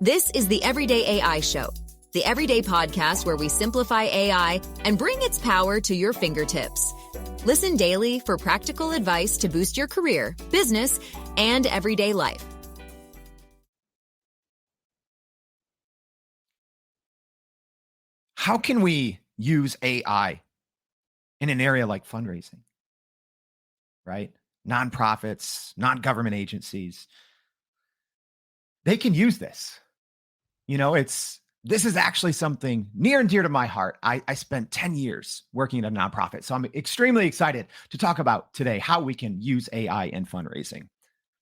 This is the Everyday AI Show, the everyday podcast where we simplify AI and bring its power to your fingertips. Listen daily for practical advice to boost your career, business, and everyday life. How can we use AI in an area like fundraising, right? Nonprofits, non-government agencies, they can use this. This is actually something near and dear to my heart. I spent 10 years working at a nonprofit, so I'm extremely excited to talk about today how we can use AI in fundraising.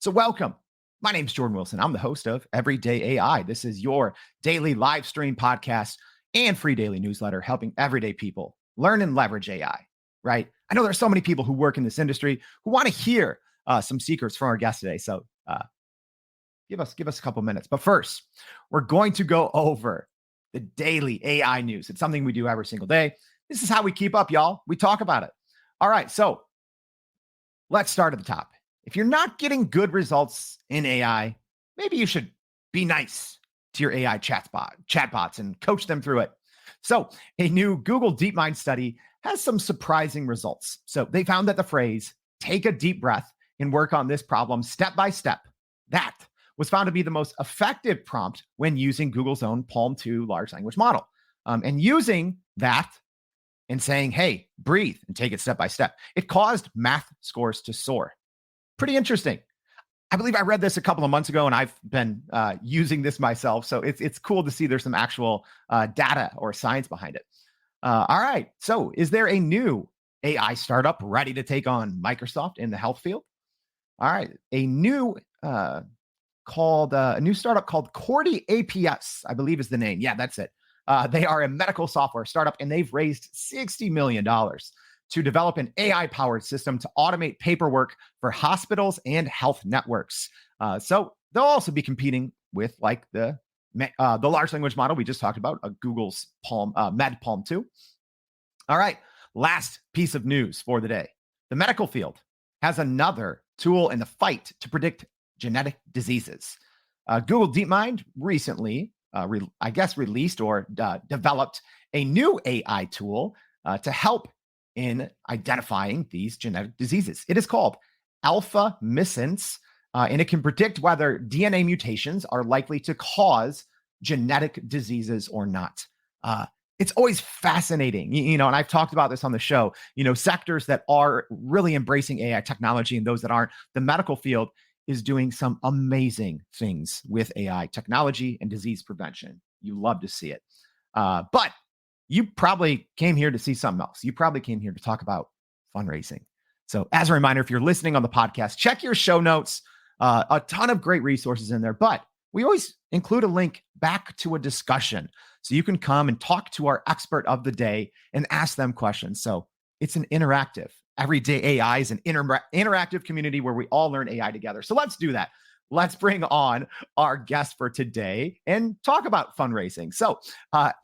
So welcome. My name's Jordan Wilson. I'm the host of Everyday AI. This is your daily live stream podcast and free daily newsletter helping everyday people learn and leverage AI, right? I know there's so many people who work in this industry who want to hear some secrets from our guest today. So give us a couple minutes. But first, we're going to go over the daily AI news. It's something we do every single day. This is how we keep up, y'all. We talk about it. All right, so let's start at the top. If you're not getting good results in AI, maybe you should be nice to your AI chatbots and coach them through it. So a new Google DeepMind study has some surprising results. So they found that the phrase, take a deep breath and work on this problem step by step, that was found to be the most effective prompt when using Google's own Palm 2 large language model. And using that and saying, hey, breathe and take it step by step, it caused math scores to soar. Pretty interesting. I believe I read this a couple of months ago and I've been using this myself. So it's cool to see there's some actual data or science behind it. All right. So is there a new AI startup ready to take on Microsoft in the health field? All right. A new startup called Cordy APS, I believe is the name. Yeah, that's it. They are a medical software startup and they've raised $60 million to develop an AI-powered system to automate paperwork for hospitals and health networks. So they'll also be competing with like the large language model we just talked about, Google's Palm 2. All right, last piece of news for the day. The medical field has another tool in the fight to predict genetic diseases. Google DeepMind recently, released or developed a new AI tool to help in identifying these genetic diseases. It is called Alpha Missense, and it can predict whether DNA mutations are likely to cause genetic diseases or not. It's always fascinating, and I've talked about this on the show, sectors that are really embracing AI technology and those that aren't. The medical field is doing some amazing things with AI technology and disease prevention. You love to see it. But you probably came here to see something else. You probably came here to talk about fundraising. So as a reminder, if you're listening on the podcast, check your show notes. A ton of great resources in there, but we always include a link back to a discussion. So you can come and talk to our expert of the day and ask them questions. So it's an interactive. Everyday AI is an interactive community where we all learn AI together. So let's do that. Let's bring on our guest for today and talk about fundraising. So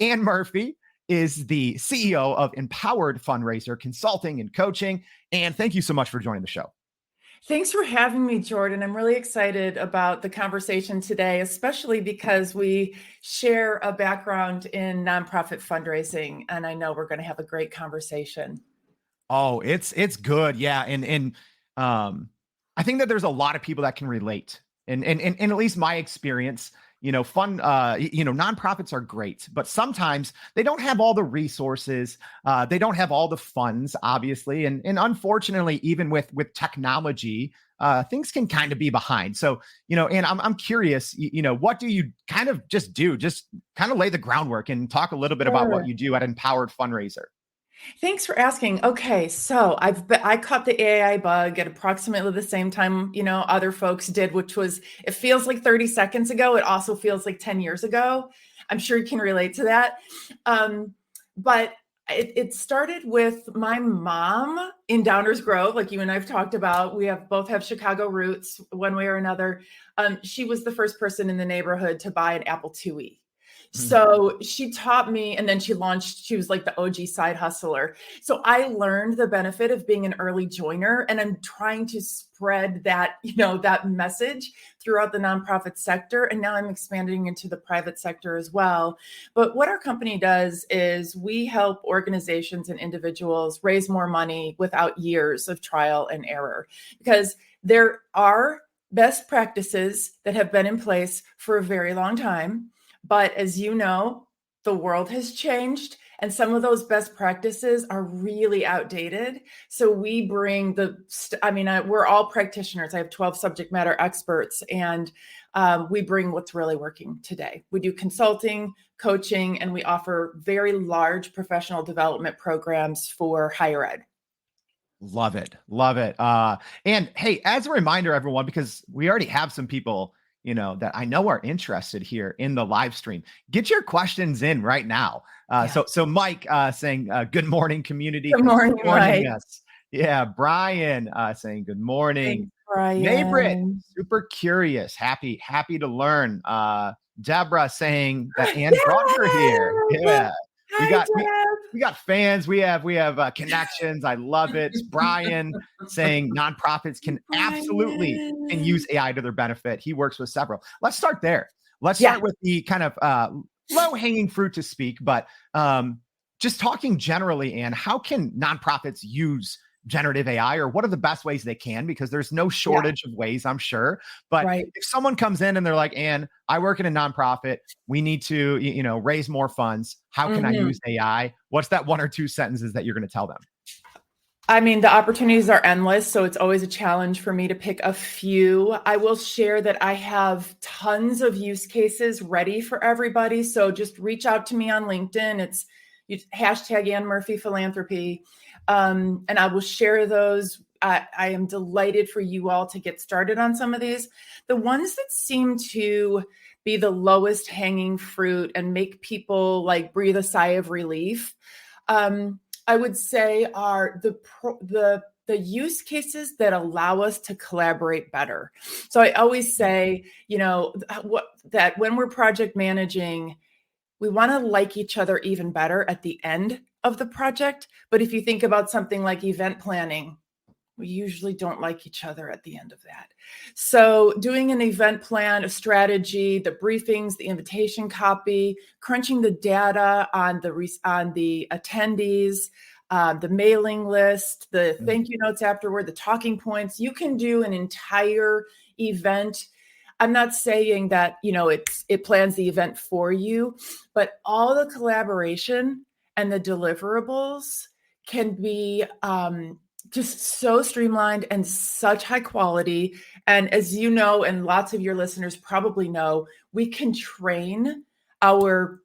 Ann Murphy is the CEO of Empowered Fundraiser Consulting and Coaching. And thank you so much for joining the show. Thanks for having me, Jordan. I'm really excited about the conversation today, especially because we share a background in nonprofit fundraising, and I know we're going to have a great conversation. Oh, it's good. Yeah. And I think that there's a lot of people that can relate. And at least my experience, nonprofits are great, but sometimes they don't have all the resources. They don't have all the funds, obviously. And unfortunately, even with technology, things can kind of be behind. So, and I'm curious, what do you kind of just do? Just kind of lay the groundwork and talk a little bit about what you do at Empowered Fundraiser. Thanks for asking. Okay, so I caught the AI bug at approximately the same time, other folks did, which was, it feels like 30 seconds ago. It also feels like 10 years ago. I'm sure you can relate to that. But it started with my mom in Downers Grove, like you and I've talked about. We both have Chicago roots one way or another. She was the first person in the neighborhood to buy an Apple IIe. So she taught me, and then she was like the OG side hustler. So I learned the benefit of being an early joiner, and I'm trying to spread that, that message throughout the nonprofit sector. And now I'm expanding into the private sector as well. But what our company does is we help organizations and individuals raise more money without years of trial and error, because there are best practices that have been in place for a very long time. But as you know, the world has changed, and some of those best practices are really outdated. So we bring we're all practitioners. I have 12 subject matter experts, and we bring what's really working today. We do consulting, coaching, and we offer very large professional development programs for higher ed. Love it. Love it. And hey, as a reminder, everyone, because we already have some people, that I know are interested here in the live stream, get your questions in right now. So Mike saying, good morning, community. Good morning, Mike. Us. Yeah. Brian saying, good morning. Thanks, Brian. Maybritt, super curious. Happy to learn. Deborah saying that Ann brought her here. Yeah. We got fans. We have connections. I love it. Brian saying nonprofits can absolutely use AI to their benefit. He works with several. Let's start there. Let's start with the kind of low hanging fruit to speak, but just talking generally, Ann, how can nonprofits use generative AI, or what are the best ways they can? Because there's no shortage of ways, I'm sure. But if someone comes in and they're like, Ann, I work in a nonprofit, we need to, raise more funds. How can I use AI? What's that one or two sentences that you're going to tell them? I mean, the opportunities are endless, so it's always a challenge for me to pick a few. I will share that I have tons of use cases ready for everybody. So just reach out to me on LinkedIn. It's hashtag Ann Murphy Philanthropy. And I will share those. I am delighted for you all to get started on some of these. The ones that seem to be the lowest hanging fruit and make people like breathe a sigh of relief, I would say are the use cases that allow us to collaborate better. So I always say, that when we're project managing, we want to like each other even better at the end of the project. But if you think about something like event planning, we usually don't like each other at the end of that. So doing an event plan, a strategy, the briefings, the invitation copy, crunching the data on the attendees, the mailing list, the thank you notes afterward, the talking points. You can do an entire event. I'm not saying that, it plans the event for you, but all the collaboration and the deliverables can be just so streamlined and such high quality. And as you know, and lots of your listeners probably know, we can train our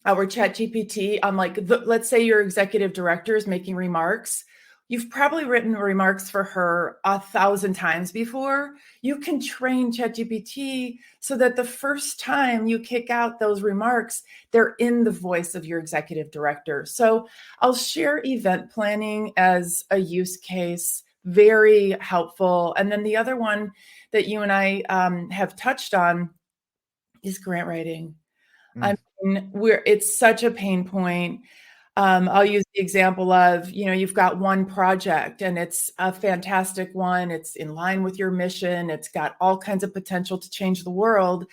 chat GPT on let's say your executive director is making remarks. You've probably written remarks for her 1,000 times before. You can train ChatGPT so that the first time you kick out those remarks, they're in the voice of your executive director. So I'll share event planning as a use case, very helpful. And then the other one that you and I have touched on is grant writing. I mean, it's such a pain point. I'll use the example of, you've got one project and it's a fantastic one. It's in line with your mission. It's got all kinds of potential to change the world.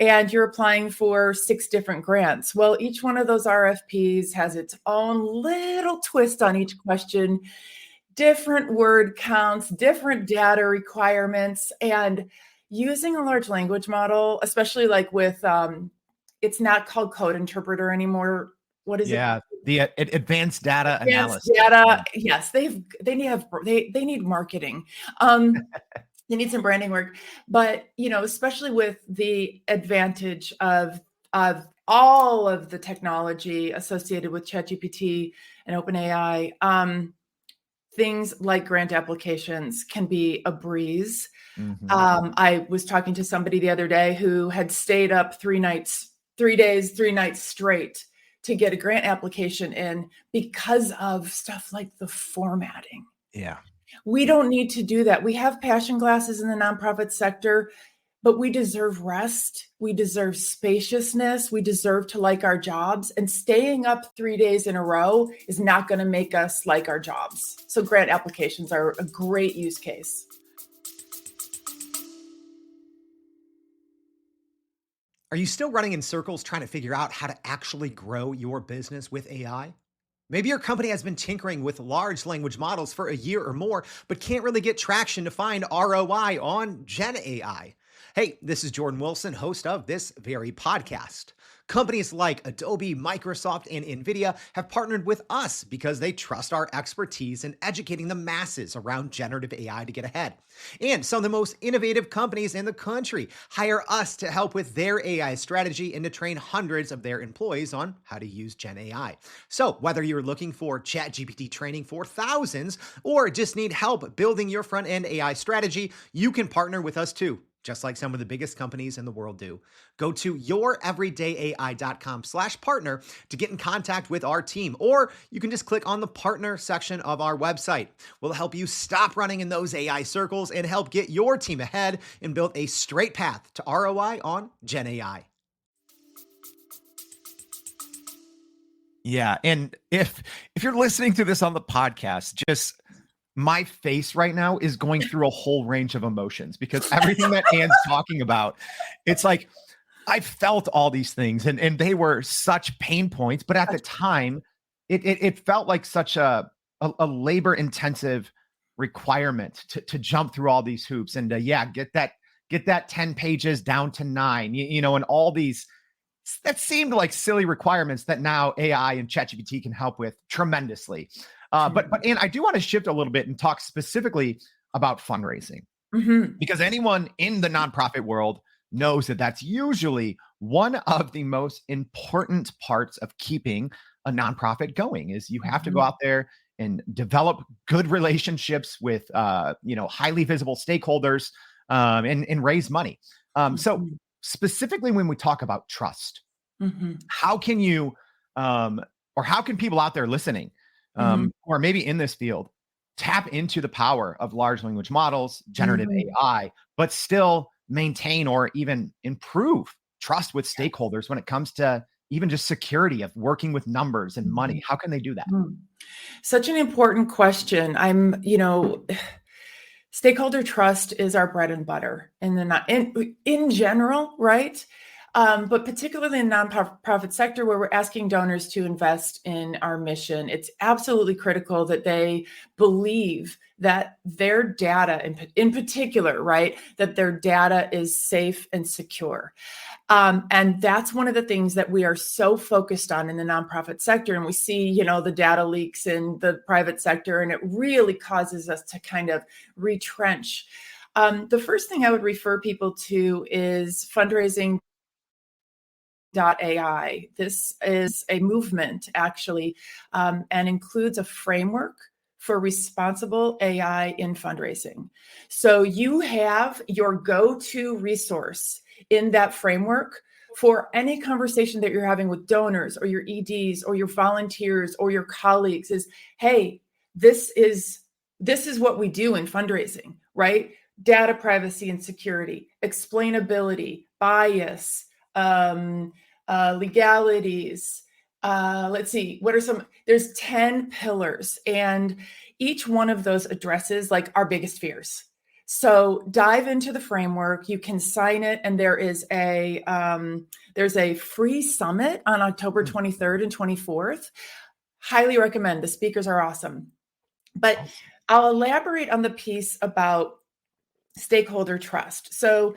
And you're applying for 6 different grants. Well, each one of those RFPs has its own little twist on each question, different word counts, different data requirements, and using a large language model, especially like with, it's not called code interpreter anymore. What is it? The advanced data analysis. Data. Yes, they need marketing. They need some branding work, but especially with the advantage of all of the technology associated with ChatGPT and OpenAI, things like grant applications can be a breeze. I was talking to somebody the other day who had stayed up 3 days, 3 nights straight to get a grant application in because of stuff like the formatting. Yeah. We don't need to do that. We have passion glasses in the nonprofit sector. but we deserve rest. We deserve spaciousness. We deserve to like our jobs. And staying up 3 days in a row is not going to make us like our jobs. So grant applications are a great use case. Are you still running in circles trying to figure out how to actually grow your business with AI? Maybe your company has been tinkering with large language models for a year or more, but can't really get traction to find ROI on Gen AI. Hey, this is Jordan Wilson, host of this very podcast. Companies like Adobe, Microsoft, and NVIDIA have partnered with us because they trust our expertise in educating the masses around generative AI to get ahead. And some of the most innovative companies in the country hire us to help with their AI strategy and to train hundreds of their employees on how to use Gen AI. So whether you're looking for ChatGPT training for thousands or just need help building your front-end AI strategy, you can partner with us too, just like some of the biggest companies in the world do. Go to youreverydayai.com/partner to get in contact with our team, or you can just click on the partner section of our website. We'll help you stop running in those AI circles and help get your team ahead and build a straight path to ROI on Gen AI. Yeah. And if you're listening to this on the podcast, just my face right now is going through a whole range of emotions because everything that Anne's talking about, it's like I felt all these things and they were such pain points, but at the time, it felt like such a labor intensive requirement to jump through all these hoops and get that 10 pages down to 9, and all these that seemed like silly requirements that now AI and ChatGPT can help with tremendously. But Anne, I do want to shift a little bit and talk specifically about fundraising, because anyone in the nonprofit world knows that that's usually one of the most important parts of keeping a nonprofit going. Is you have to go out there and develop good relationships with highly visible stakeholders and raise money. So specifically when we talk about trust, how can you or how can people out there listening or maybe in this field tap into the power of large language models, generative AI, but still maintain or even improve trust with stakeholders when it comes to even just security of working with numbers and money? How can they do that? Such an important question. Stakeholder trust is our bread and butter in general, right? But particularly in the nonprofit sector, where we're asking donors to invest in our mission, it's absolutely critical that they believe that their data, in particular, right, that their data is safe and secure. And that's one of the things that we are so focused on in the nonprofit sector. And we see, the data leaks in the private sector, and it really causes us to kind of retrench. The first thing I would refer people to is Fundraising AI. This is a movement, actually, and includes a framework for responsible AI in fundraising. So you have your go-to resource in that framework for any conversation that you're having with donors or your EDs or your volunteers or your colleagues is, hey, this is what we do in fundraising, right? Data privacy and security, explainability, bias, legalities. Let's see, what are some, there's 10 pillars, and each one of those addresses like our biggest fears. So dive into the framework, you can sign it, and there's a free summit on October 23rd and 24th. Highly recommend. The speakers are awesome. But I'll elaborate on the piece about stakeholder trust. So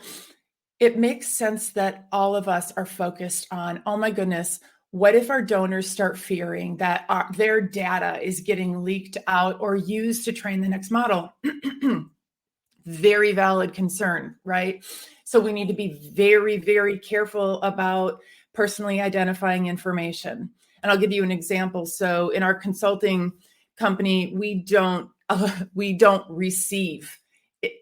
it makes sense that all of us are focused on, oh my goodness, what if our donors start fearing that their data is getting leaked out or used to train the next model? Very valid concern, right? So we need to be very, very careful about personally identifying information. And I'll give you an example. So in our consulting company, we don't receive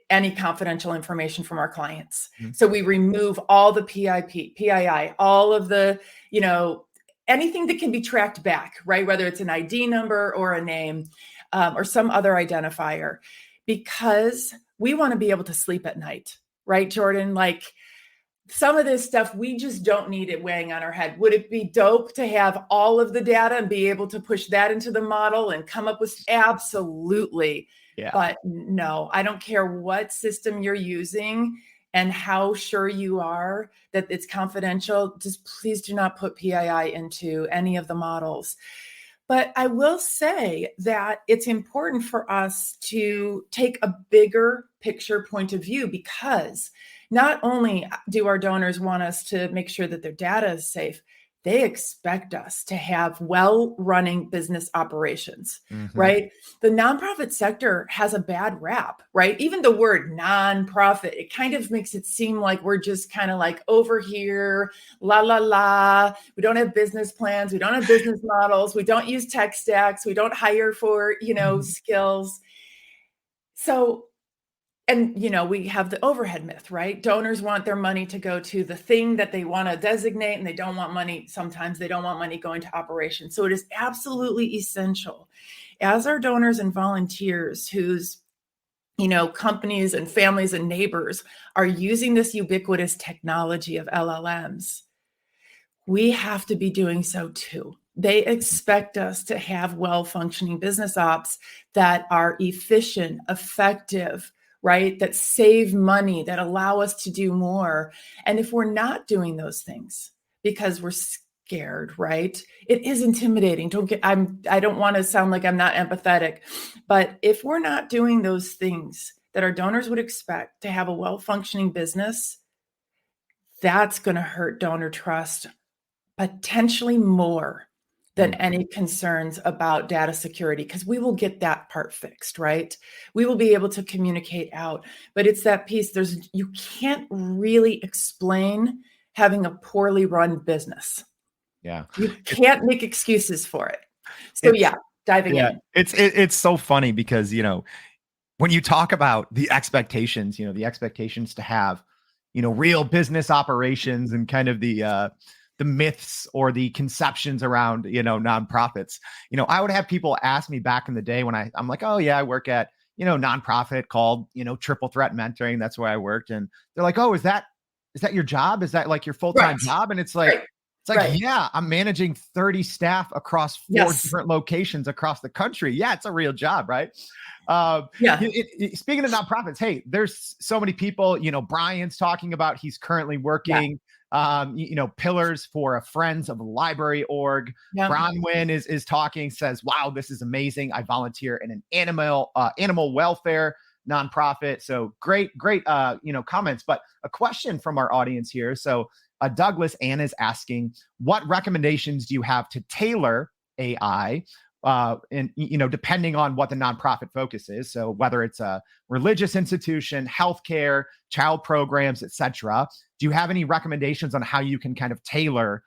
any confidential information from our clients. So we remove all the PII, all of the, anything that can be tracked back, right? Whether it's an ID number or a name or some other identifier, because we want to be able to sleep at night. right, Jordan? Like some of this stuff, we just don't need it weighing on our head. Would it be dope to have all of the data and be able to push that into the model and come up with? Absolutely. Yeah. But no, I don't care what system you're using and how sure you are that it's confidential. Just please do not put PII into any of the models. But I will say that it's important for us to take a bigger picture point of view, because not only do our donors want us to make sure that their data is safe, they expect us to have well-running business operations, right? The nonprofit sector has a bad rap, right? Even the word nonprofit, it kind of makes it seem like we're just kind of like over here, la, la, la. We don't have business plans. We don't have business models. We don't use tech stacks. We don't hire for, skills. So, and, we have the overhead myth, right? Donors want their money to go to the thing that they want to designate, and they don't want money. Sometimes they don't want money going to operations. So it is absolutely essential as our donors and volunteers whose, companies and families and neighbors are using this ubiquitous technology of LLMs. We have to be doing so too. They expect us to have well-functioning business ops that are efficient, effective, right? That save money, that allow us to do more. And if we're not doing those things because we're scared, right? It is intimidating. I don't want to sound like I'm not empathetic, but if we're not doing those things that our donors would expect to have a well-functioning business, that's going to hurt donor trust potentially more than any concerns about data security, because we will get that part fixed, right? We will be able to communicate out, but it's that piece. You can't really explain having a poorly run business. Yeah. You can't make excuses for it. So diving in. It's so funny because, when you talk about the expectations, the expectations to have, real business operations and kind of the myths or the conceptions around, nonprofits. I would have people ask me back in the day when I'm like, oh yeah, I work at, nonprofit called, Triple Threat Mentoring. That's where I worked. And they're like, oh, is that your job? Is that like your full-time job? And it's like, yeah, I'm managing 30 staff across 4 different locations across the country. Yeah, it's a real job, right? Speaking of nonprofits, hey, there's so many people, Brian's talking about, he's currently working, pillars for a Friends of the Library org. Bronwyn is talking, says, wow, this is amazing. I volunteer in an animal welfare nonprofit. So great, comments, but a question from our audience here. So Douglas Ann is asking, what recommendations do you have to tailor AI? And, depending on what the nonprofit focus is. So whether it's a religious institution, healthcare, child programs, etc. Do you have any recommendations on how you can kind of tailor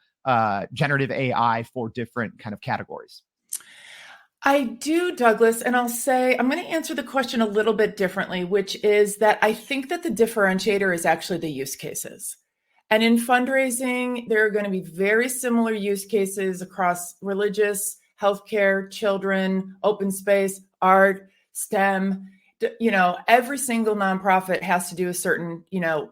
generative AI for different kind of categories? I do, Douglas. And I'll say, I'm going to answer the question a little bit differently, which is that I think that the differentiator is actually the use cases. And in fundraising, there are going to be very similar use cases across religious, healthcare, children, open space, art, STEM. Every single nonprofit has to do a certain,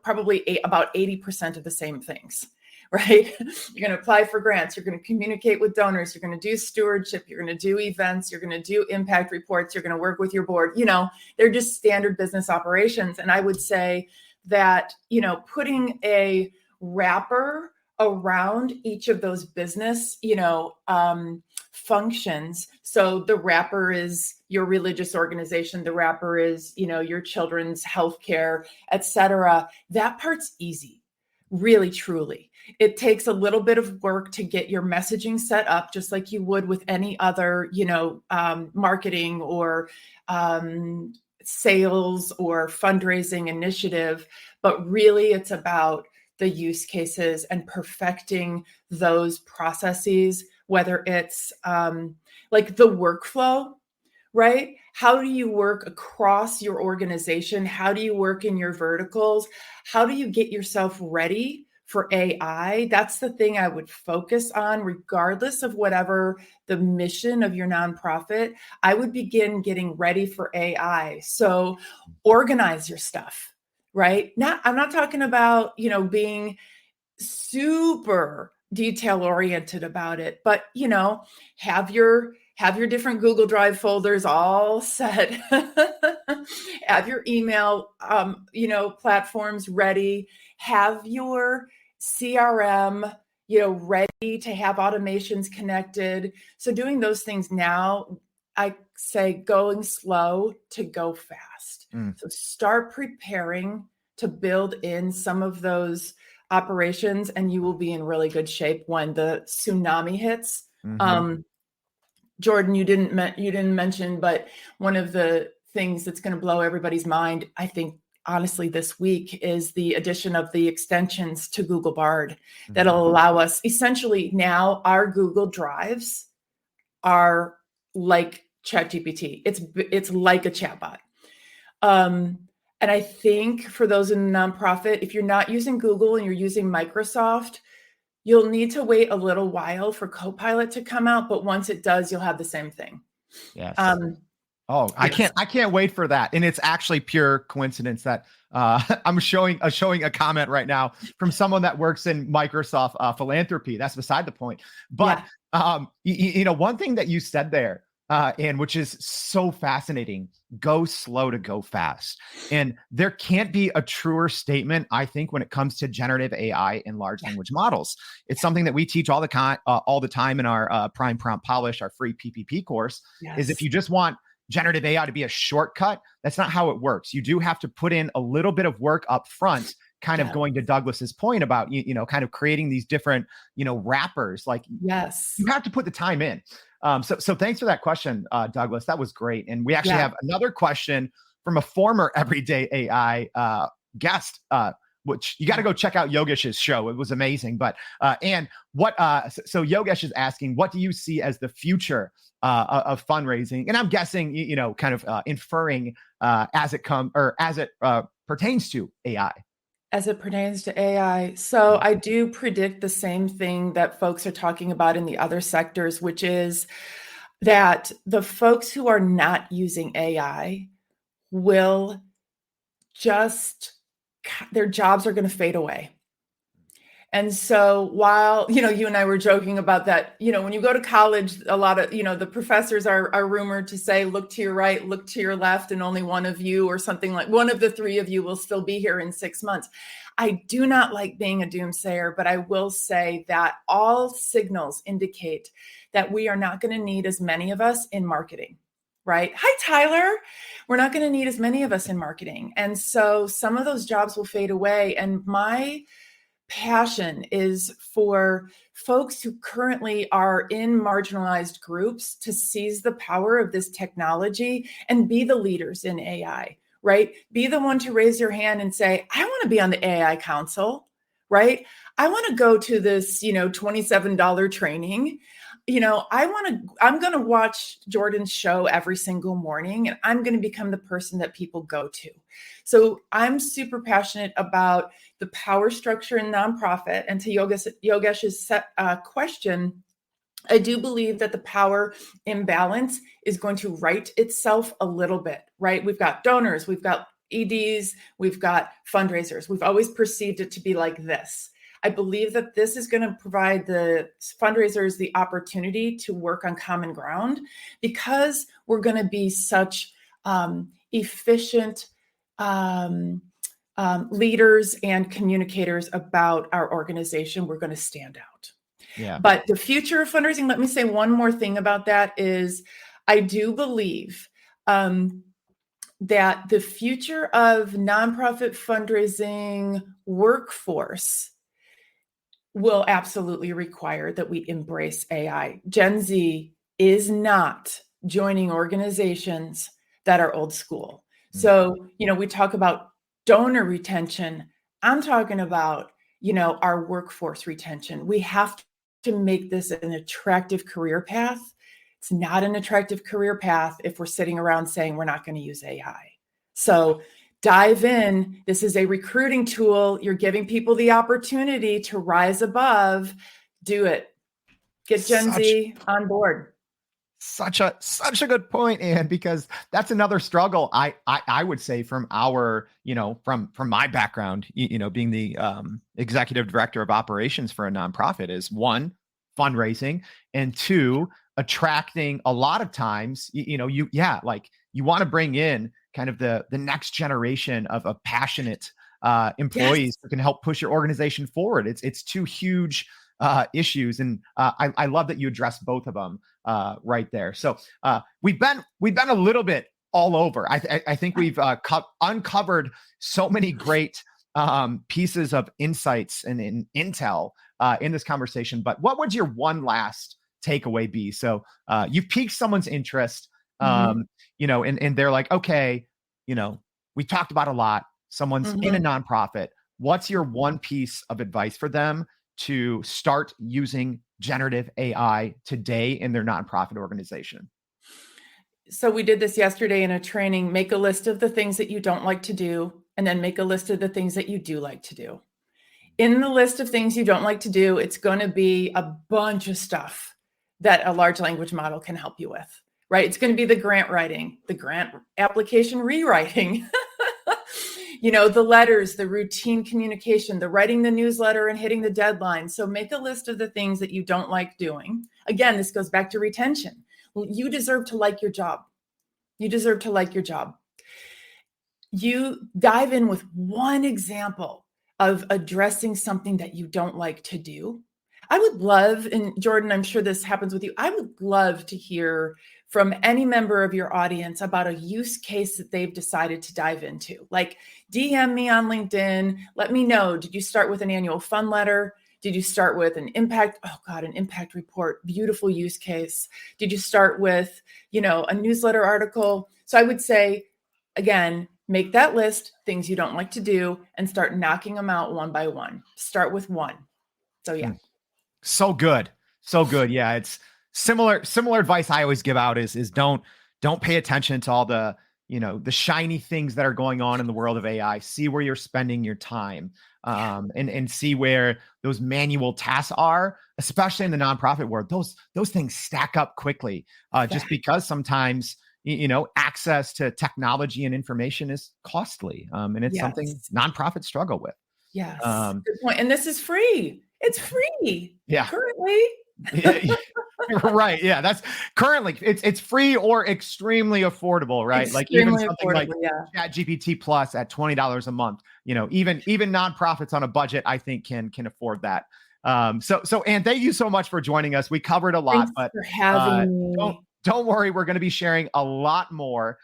probably about 80% of the same things, right? You're going to apply for grants. You're going to communicate with donors. You're going to do stewardship. You're going to do events. You're going to do impact reports. You're going to work with your board. They're just standard business operations. And I would say that, putting a wrapper around each of those business, functions. So the wrapper is your religious organization. The wrapper is, your children's healthcare, et cetera. That part's easy, really, truly. It takes a little bit of work to get your messaging set up, just like you would with any other, marketing or sales or fundraising initiative. But really, it's about the use cases and perfecting those processes, whether it's like the workflow, right? How do you work across your organization? How do you work in your verticals? How do you get yourself ready for AI? That's the thing I would focus on, regardless of whatever the mission of your nonprofit. I would begin getting ready for AI. So organize your stuff, right? I'm not talking about, being super detail oriented about it, but have your different Google Drive folders all set. Have your email platforms ready. Have your CRM ready to have automations connected. So doing those things now, I say going slow to go fast. So start preparing to build in some of those operations, and you will be in really good shape when the tsunami hits. Jordan, you didn't mention, but one of the things that's going to blow everybody's mind, I think, honestly, this week is the addition of the extensions to Google Bard that'll allow us, essentially now our Google Drives are like ChatGPT. It's like a chatbot. And I think for those in the nonprofit, if you're not using Google and you're using Microsoft, you'll need to wait a little while for Copilot to come out. But once it does, you'll have the same thing. Yes. I can't wait for that. And it's actually pure coincidence that I'm showing a comment right now from someone that works in Microsoft philanthropy. That's beside the point. But one thing that you said there, and which is so fascinating, go slow to go fast. And there can't be a truer statement, I think, when it comes to generative AI and large language models. It's something that we teach all the time in our Prime Prompt Polish, our free PPP course, is if you just want generative AI to be a shortcut, that's not how it works. You do have to put in a little bit of work up front, kind of going to Douglas's point about, kind of creating these different, wrappers. Like, you have to put the time in. So thanks for that question, Douglas. That was great. And we actually have another question from a former Everyday AI guest, which you got to go check out Yogesh's show. It was amazing. But and what? So Yogesh is asking, what do you see as the future of fundraising? And I'm guessing, kind of inferring as it pertains to AI. As it pertains to AI. So I do predict the same thing that folks are talking about in the other sectors, which is that the folks who are not using AI will their jobs are going to fade away. And so while, you and I were joking about that, when you go to college, a lot of, the professors are rumored to say, look to your right, look to your left, and only one of you or something like one of the three of you will still be here in 6 months. I do not like being a doomsayer, but I will say that all signals indicate that we are not going to need as many of us in marketing, right? Hi, Tyler. We're not going to need as many of us in marketing. And so some of those jobs will fade away. And my passion is for folks who currently are in marginalized groups to seize the power of this technology and be the leaders in AI, right? Be the one to raise your hand and say, I want to be on the AI Council, right? I want to go to this, $27 training. I'm going to watch Jordan's show every single morning, and I'm going to become the person that people go to. So I'm super passionate about the power structure in nonprofit. And to Yogesh's question, I do believe that the power imbalance is going to right itself a little bit, right? We've got donors, we've got EDs, we've got fundraisers. We've always perceived it to be like this. I believe that this is going to provide the fundraisers the opportunity to work on common ground, because we're going to be such efficient leaders and communicators about our organization. We're going to stand out. Yeah. But the future of fundraising, let me say one more thing about that is I do believe that the future of nonprofit fundraising workforce will absolutely require that we embrace AI. Gen Z is not joining organizations that are old school. So, we talk about donor retention. I'm talking about, our workforce retention. We have to make this an attractive career path. It's not an attractive career path if we're sitting around saying we're not going to use AI. So dive in. This is a recruiting tool. You're giving people the opportunity to rise above. Do it. Get Gen Z on board. Such a good point, Ann, because that's another struggle I would say from our, from my background, being the executive director of operations for a nonprofit is one, fundraising, and two, attracting a lot of times, like you want to bring in kind of the next generation of passionate employees who can help push your organization forward. It's two huge issues, and I love that you addressed both of them right there. So we've been a little bit all over. I think we've uncovered so many great pieces of insights and intel in this conversation. But what would your one last takeaway be? So you've piqued someone's interest, and they're like, okay, we talked about a lot. Someone's in a nonprofit. What's your one piece of advice for them to start using generative AI today in their nonprofit organization? So we did this yesterday in a training. Make a list of the things that you don't like to do, and then make a list of the things that you do like to do. In the list of things you don't like to do, it's going to be a bunch of stuff that a large language model can help you with, right? It's going to be the grant writing, the grant application rewriting, the letters, the routine communication, the writing the newsletter and hitting the deadline. So make a list of the things that you don't like doing. Again, this goes back to retention. You deserve to like your job. You deserve to like your job. You dive in with one example of addressing something that you don't like to do. I would love, and Jordan, I'm sure this happens with you, I would love to hear from any member of your audience about a use case that they've decided to dive into. Like DM me on LinkedIn. Let me know. Did you start with an annual fund letter? Did you start with an impact report? Beautiful use case. Did you start with, a newsletter article? So I would say, again, make that list, things you don't like to do, and start knocking them out one by one. Start with one. So yeah. So good. Yeah. It's similar advice I always give out is don't pay attention to all the, the shiny things that are going on in the world of AI. See where you're spending your time, and see where those manual tasks are, especially in the nonprofit world. Those things stack up quickly, just because sometimes, access to technology and information is costly. And it's something nonprofits struggle with. Yes. Good point. And this is free. It's free. Yeah. Currently. Right. Yeah. That's currently it's free or extremely affordable, right? Like even something like ChatGPT Plus at $20 a month, even nonprofits on a budget, I think can afford that. So Ann, thank you so much for joining us. We covered a lot, Thanks for having me. Don't worry. We're going to be sharing a lot more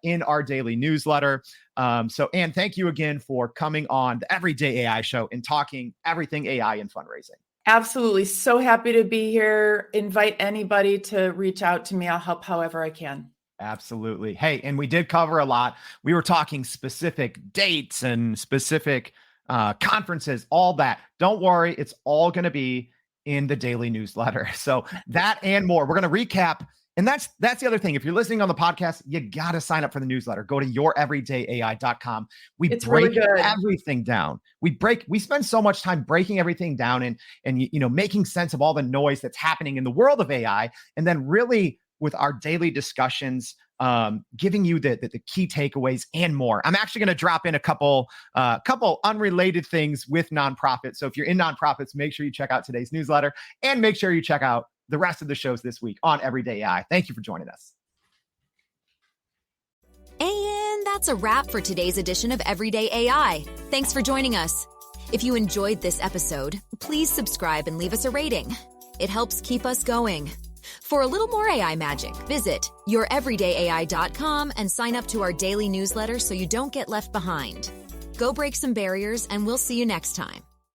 in our daily newsletter. So Ann, thank you again for coming on the Everyday AI Show and talking everything AI and fundraising. Absolutely. So happy to be here. Invite anybody to reach out to me. I'll help however I can. Absolutely. Hey, and we did cover a lot. We were talking specific dates and specific conferences, all that. Don't worry. It's all going to be in the daily newsletter. So that and more. We're going to recap. And that's the other thing. If you're listening on the podcast, you got to sign up for the newsletter. Go to youreverydayai.com. It's break really everything down. We spend so much time breaking everything down and making sense of all the noise that's happening in the world of AI. And then really with our daily discussions, giving you the key takeaways and more. I'm actually going to drop in a couple unrelated things with nonprofits. So if you're in nonprofits, make sure you check out today's newsletter and make sure you check out the rest of the shows this week on Everyday AI. Thank you for joining us. And that's a wrap for today's edition of Everyday AI. Thanks for joining us. If you enjoyed this episode, please subscribe and leave us a rating. It helps keep us going. For a little more AI magic, visit youreverydayai.com and sign up to our daily newsletter so you don't get left behind. Go break some barriers, and we'll see you next time.